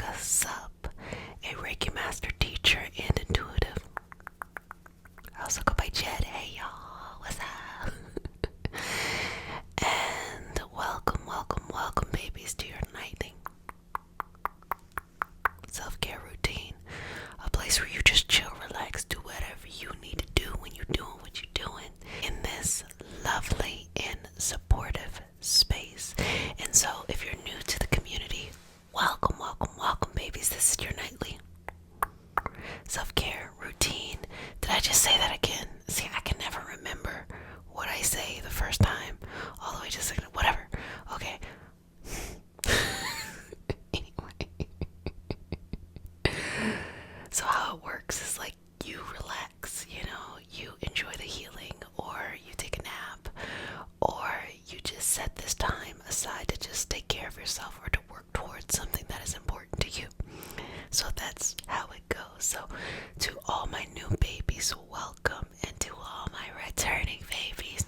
Jessica Sup, a Reiki master teacher and intuitive. I also go by Jed. Hey y'all, what's up? And welcome babies to your nightly self-care routine. A place where you just chill, relax, do whatever you need to do when you're doing what you're doing in this lovely and supportive space. And so if you're new to the community, welcome babies. This is your nightly self-care routine. Did I just say that again? See, I can never remember what I say the first time. All the way just like, whatever. Okay. Anyway. So how it works is like you relax, you enjoy the healing, or you take a nap, or you just set this time aside to just take care of yourself or to work towards something that is important to you. So that's how it goes. So to all my new babies, welcome, and to all my returning babies,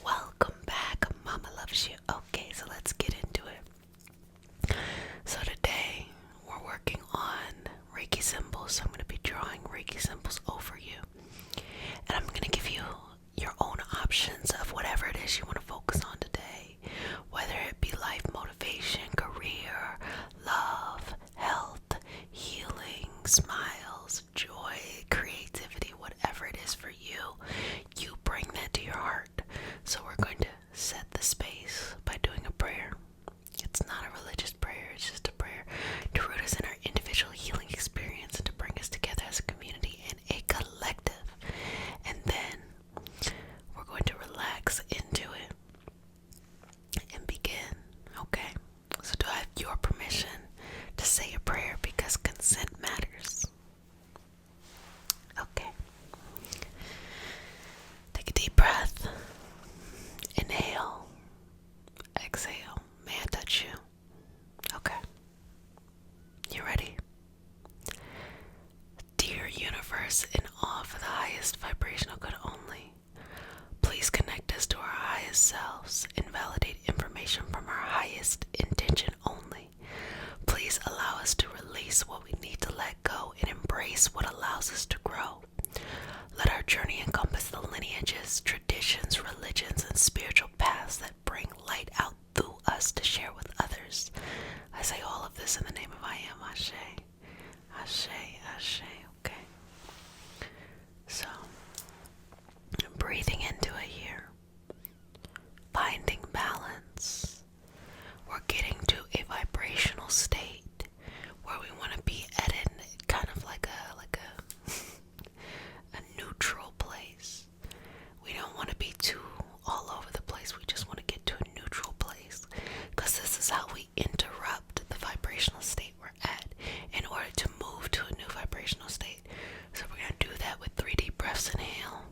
welcome back. Mama loves you. Okay, so let's get into it. So today we're working on Reiki symbols. So I'm going to be drawing Reiki symbols over you, and I'm going to give you your own options of whatever it is you want to focus on today, whether it be life motivation, career, love, health, healing, smiles, joy, creativity, whatever it is for you, you bring that to your heart. So we're going to set the space by doing a prayer. It's not a religious prayer, it's just a prayer to root us in our individual healing experience and to bring us together as a community and a collective. And then we're going to relax into it and begin. Okay, so do I have your permission to say a prayer, because consent matters? Okay. Take a deep breath. Inhale. Exhale. May I touch you? Okay. You ready? Dear universe, in awe for the highest vibrational good only, please connect us to our highest selves and validate information from our highest intention only. Please allow us to release what we need to let go and embrace what allows us to grow. Let our journey encompass the lineages, traditions, religions, and spiritual paths that bring light out through us to share with others. I say all of this in the name of I Am. Ashe. Ashe, Ashe. Okay. So, breathing into it here. Finding balance. We're getting to a vibrational state where we want to be at kind of like a a neutral place. We don't want to be too all over the place. We just want to get to a neutral place, because this is how we interrupt the vibrational state we're at in order to move to a new vibrational state. So we're going to do that with 3 deep breaths. Inhale.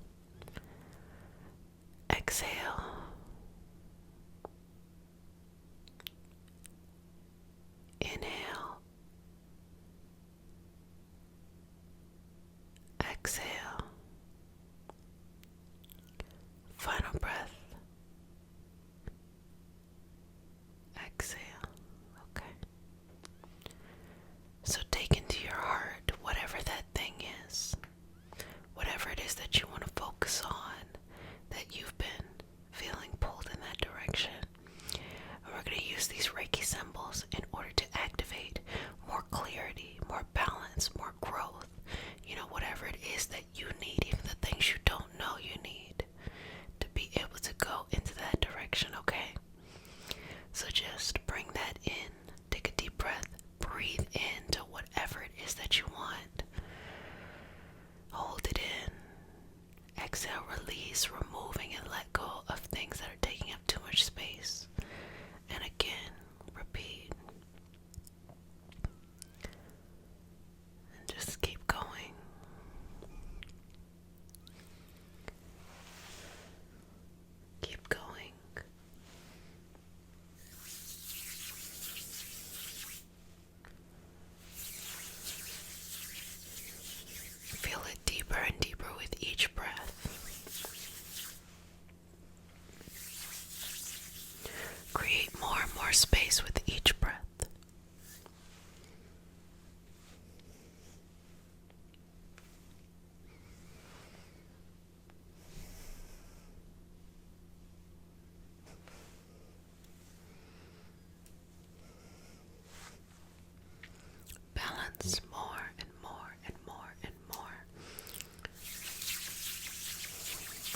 sense more and more and more and more.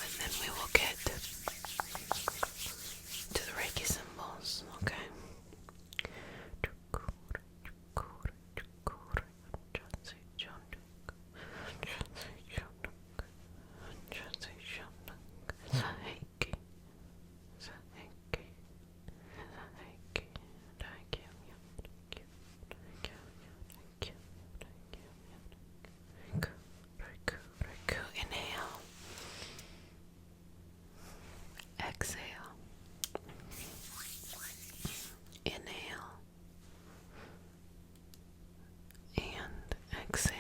And then we will get to the Reiki symbols, okay? Inhale, exhale, inhale, and exhale.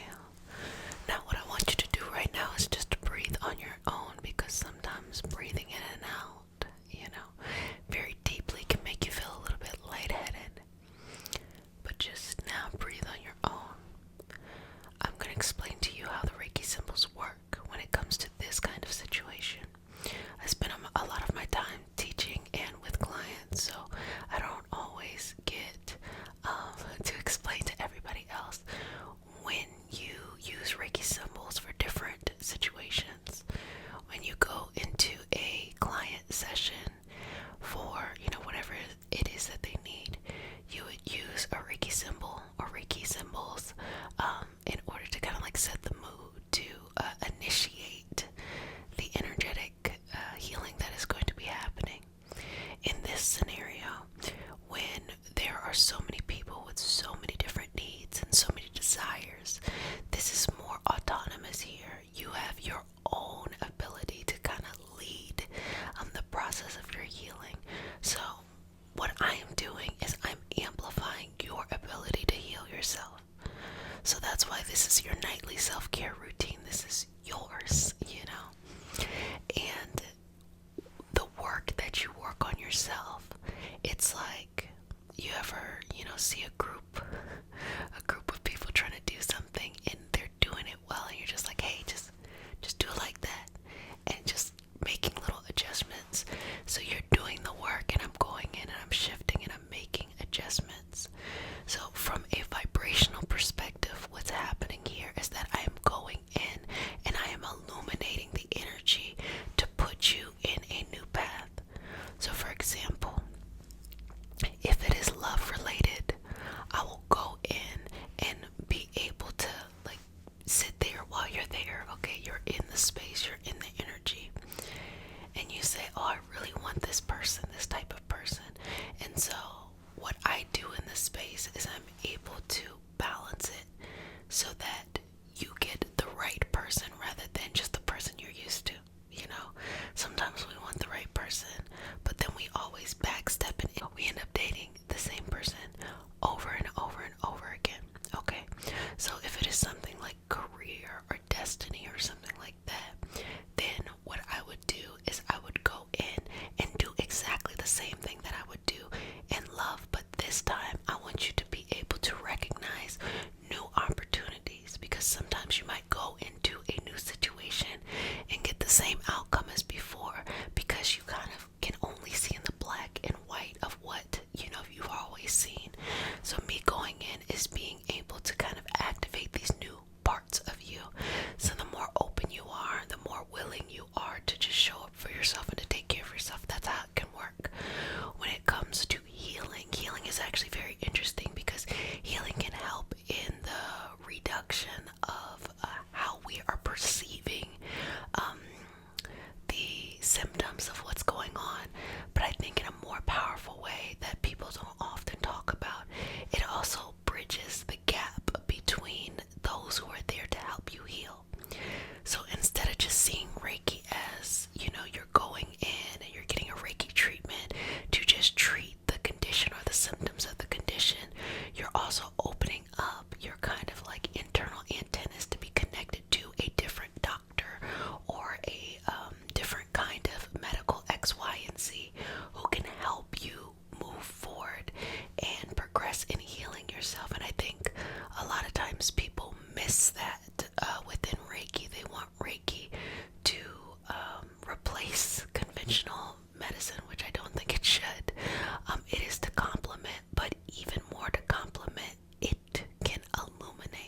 Now what I want you to do right now is just to breathe on your own, because sometimes breathing in and out, very deeply can make you feel a little bit lightheaded. But just now breathe on your own. I'm going to explain to you how the Reiki symbols work when it comes to this kind of situation. I spend a lot of my time teaching and with clients, so I don't always get to explain to everybody else when you use Reiki symbols for different situations. When you go into a client session for, whatever it is that they need, you would use a Reiki symbol or Reiki symbols in order to kind of like set the mood, to initiate the energetic healing that is going to be happening. In this scenario, when there are so many people with so many different needs and so many desires, this is more autonomous here. You have your own ability to kind of lead the process of your healing. So what I am doing is I'm amplifying your ability to heal yourself. So that's why this is your nightly self-care routine. This is yours, And the work that you work on yourself, it's like you ever, see a group of people trying to do something and they're doing it well, and you're just like, hey, just do it like that, and just making little adjustments. So you're doing the work, and I'm going in and I'm shifting and I'm making adjustments. So from a vibrational perspective, what's happening here is that I am going in and I am illuminating the energy to put you in a new path. So for example, if it is love related, I will go in and be able to like sit there while you're there. Okay, you're in the space, you're in the energy, and you say, oh, I really want this person, this type of person. And so what I do in this space is I'm able to balance it so that you get the right person rather than just the person you're used to. Sometimes we want the right person, but then we always backstep and we end up dating the same person over and over and over again. Okay, so if it is something like career or destiny or something like that, then what I would do is I would go in and do exactly the same thing that I would do in love, but this time I want you to be able to recognize new opportunities, because sometimes you might go into a new situation and get the same outcome as before, because you kind of can only see in the black and white of what you've always seen. So me going in is being able to kind of activate these new parts of you. So the more open you are, the more willing you are to just show up for yourself and to take care of yourself. That's how it can work. When it comes to healing is actually very interesting, because healing can help in the reduction of how we are perceiving the symptoms of what's going on. But I think in a more powerful way that people don't often talk about, it also bridges the gap between those who are there to help you heal. So instead of just seeing Reiki as, you're going in and you're getting a Reiki treatment to just treat the condition or the symptoms of the condition, you're also opening up your kind of like internal antennas to be connected to a different doctor or a different kind of medical X, Y, and Z who can help you move forward and progress in healing yourself. And I think a lot of times people miss that within Reiki. They want Reiki to replace conventional medicine, which I don't think it should. It is to complement, but even more to complement, it can illuminate.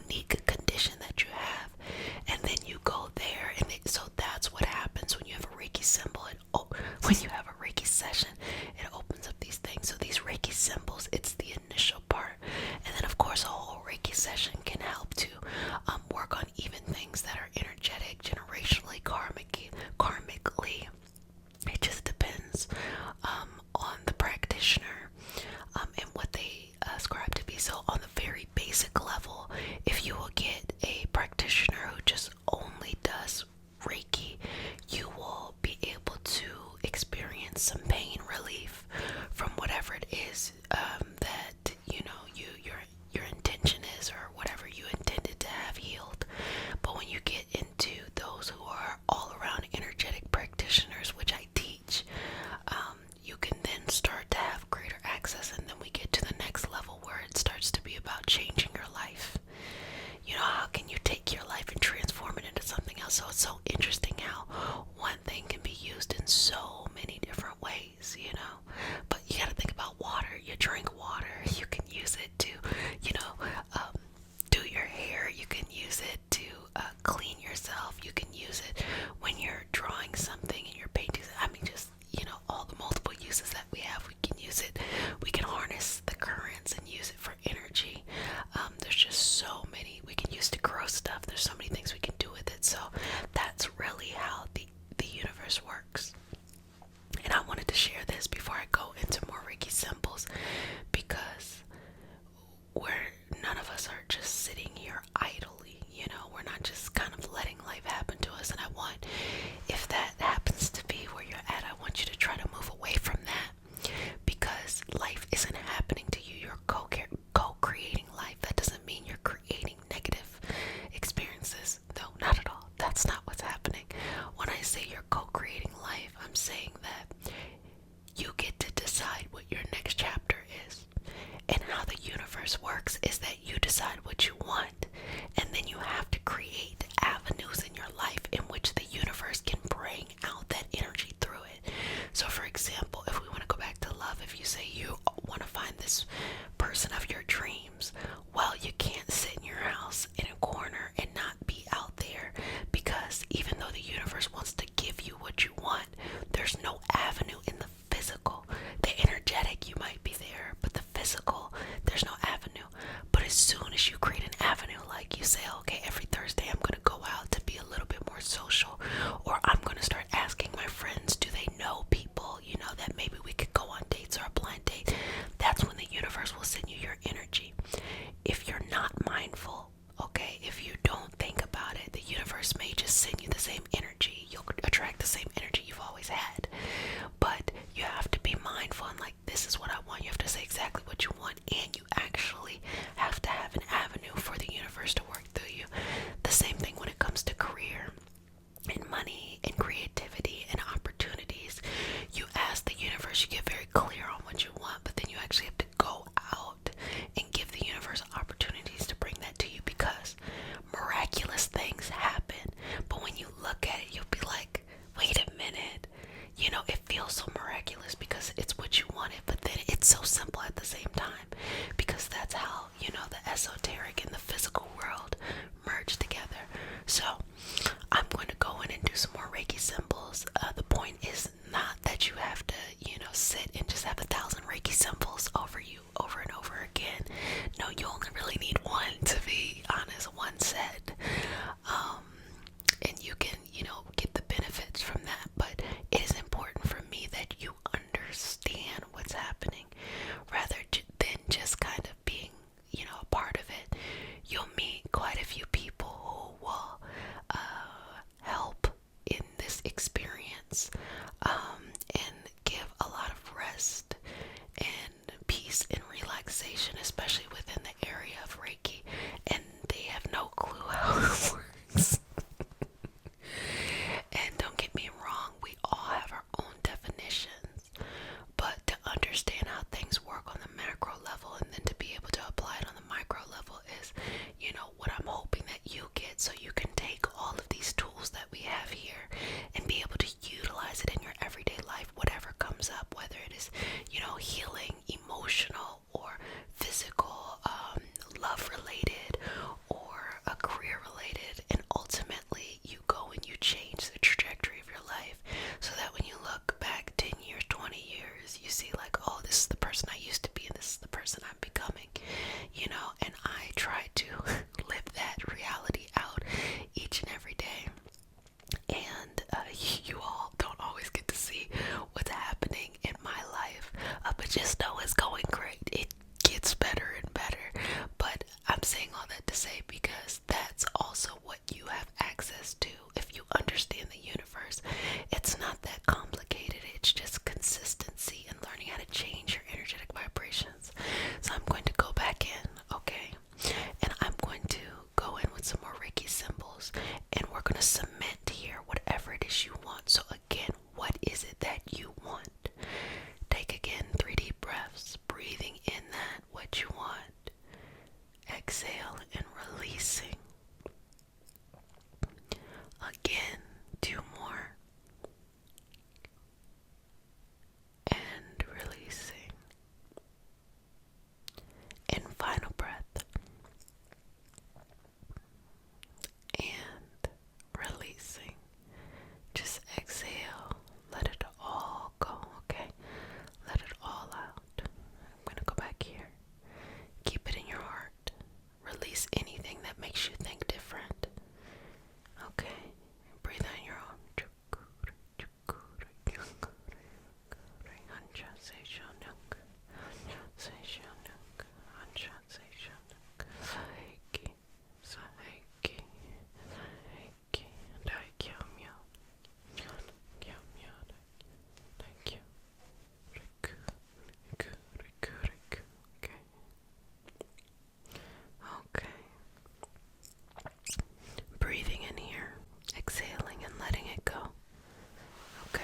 unique condition that you have, and then you go there, and so that's what happens when you have a Reiki symbol. When you have a Reiki session, it opens up these things. So these Reiki symbols, it's the initial part, and then of course a whole Reiki session can help to work on even things that are energetic, generationally, karmically. It just depends on the practitioner and what they ascribe to be. So on the very basic level, if you will get a practitioner who just only does Reiki, you will be able to experience some pain relief from whatever it is that your intention is, or whatever you intended to have healed. But when you get into those who are all around energetic practitioners, which I teach, you can then start to have greater access, and then we get to the next level where it starts to be about changing your life. How can you take your life and transform it into something else? So it's so interesting how one thing can be used in so many different ways. But you gotta think about water. You drink water, you can use it to, do your hair. You can use it to clean yourself. You can use it when you're drawing something and you're painting. I mean, just, all the multiple uses that we have, we can use it. We can harness the currents and use it for energy. There's just so many we can use to grow stuff. There's so many things we can do with it. So that's really how the universe works. And I wanted to share this before I go into more Reiki symbols, because none of us are just sitting here idly. We're not just kind of letting life happen to us. And I want, if that happens to be where you're at, I want you to try to move away from that, because life isn't happening to you. You're co-creating life. That doesn't mean you're creating negative experiences. No, not at all. That's not what's happening. When I say you're co-creating life, I'm saying that you get to decide what your next chapter is. And how the universe works is that you decide what you want, and then you have to create avenues in your life in which the universe can bring out that energy through it. So for example, if we want to go back to love, if you say you want to find this person of your dreams, well, you can't sit in your house in a corner and not be out there, because even though the universe wants to give you what you want, there's no avenue in the physical. The energetic, you might be there, but the physical, there's no avenue. But as soon as you create an avenue, like you say, okay, every Thursday I'm going to go out to be a little bit more social, or I'm going to start asking my friends, do they know people, that maybe we could go on dates or a blind date. That's when the universe will send you your energy. If you're not mindful, okay, if you don't think about it, the universe may just send you the same energy. You'll attract the same energy you've always had. But you have to be mindful and like, this is what I want. You have to say exactly what you want, and you actually have to have an avenue for the universe to work through you. The same thing when it comes to career and money and creativity and opportunities. You ask the universe, you get very clear on what you want, but then you actually have to go out and give the universe opportunities to bring that to you, because miraculous things happen. But when you look at say, because that's also what you have access to. If you understand the universe, it's not that complicated. It's just consistency and learning how to change your energetic vibrations. So I'm going to go back in, okay? And I'm going to go in with some more Reiki symbols, and we're going to cement here whatever it is you want. So again, what is it that you want? Take again 3 deep breaths, breathing in that what you want. Exhale and releasing. Again, 2 more. And releasing. And final breath. And releasing. Just exhale. Let it all go, okay? Let it all out. I'm going to go back here. Keep it in your heart. Release anything that makes you think different. Okay? Breathe on your own. Okay. Breathing in here, exhaling and letting it go. Okay.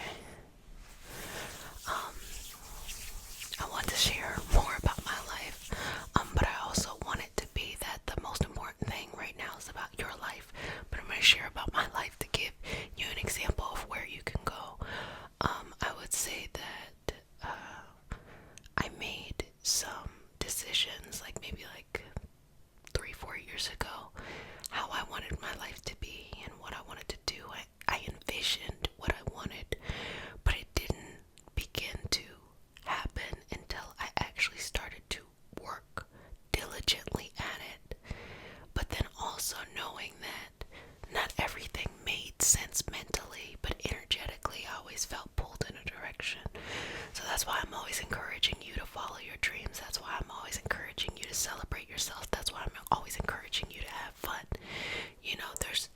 I want to share more about my life, but I also want it to be that the most important thing right now is about your life. But I'm going to share about my life to give you an example of where you can go. I would say that I made some decisions, like maybe like 3-4 years ago, how I wanted my life to be and what I wanted to do. I envisioned what I wanted, but it didn't begin to happen until I actually started to work diligently at it. But then also knowing that not everything made sense mentally, but energetically I always felt pulled in a direction. So that's why I'm always encouraging you to follow your dreams. That's why I'm always encouraging you to celebrate yourself. That's why I'm always encouraging you to have fun. You know, there's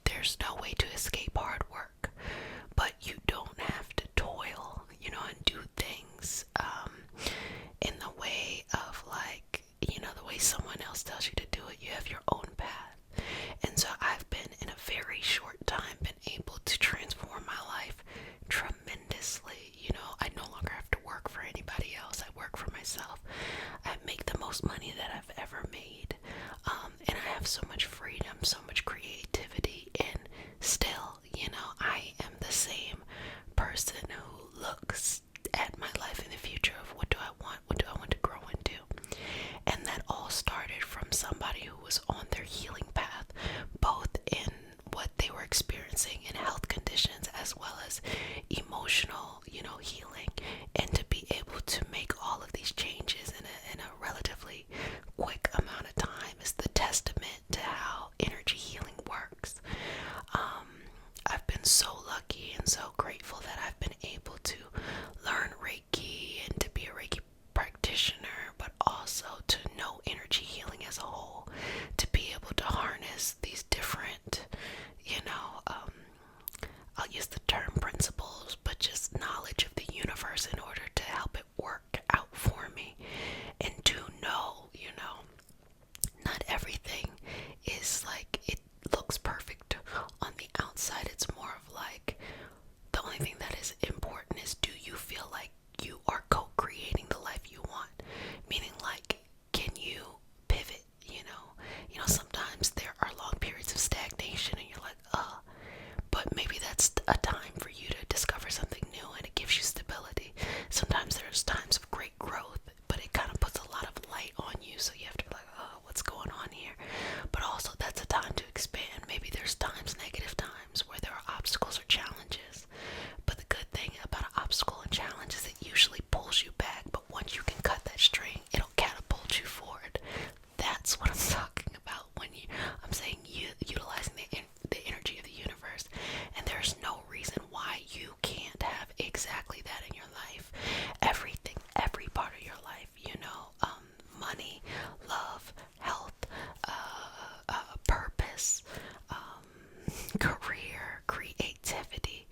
career, creativity,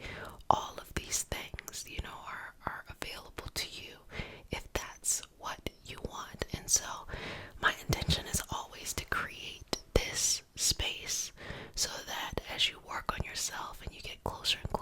all of these things, are available to you if that's what you want. And so my intention is always to create this space so that as you work on yourself and you get closer and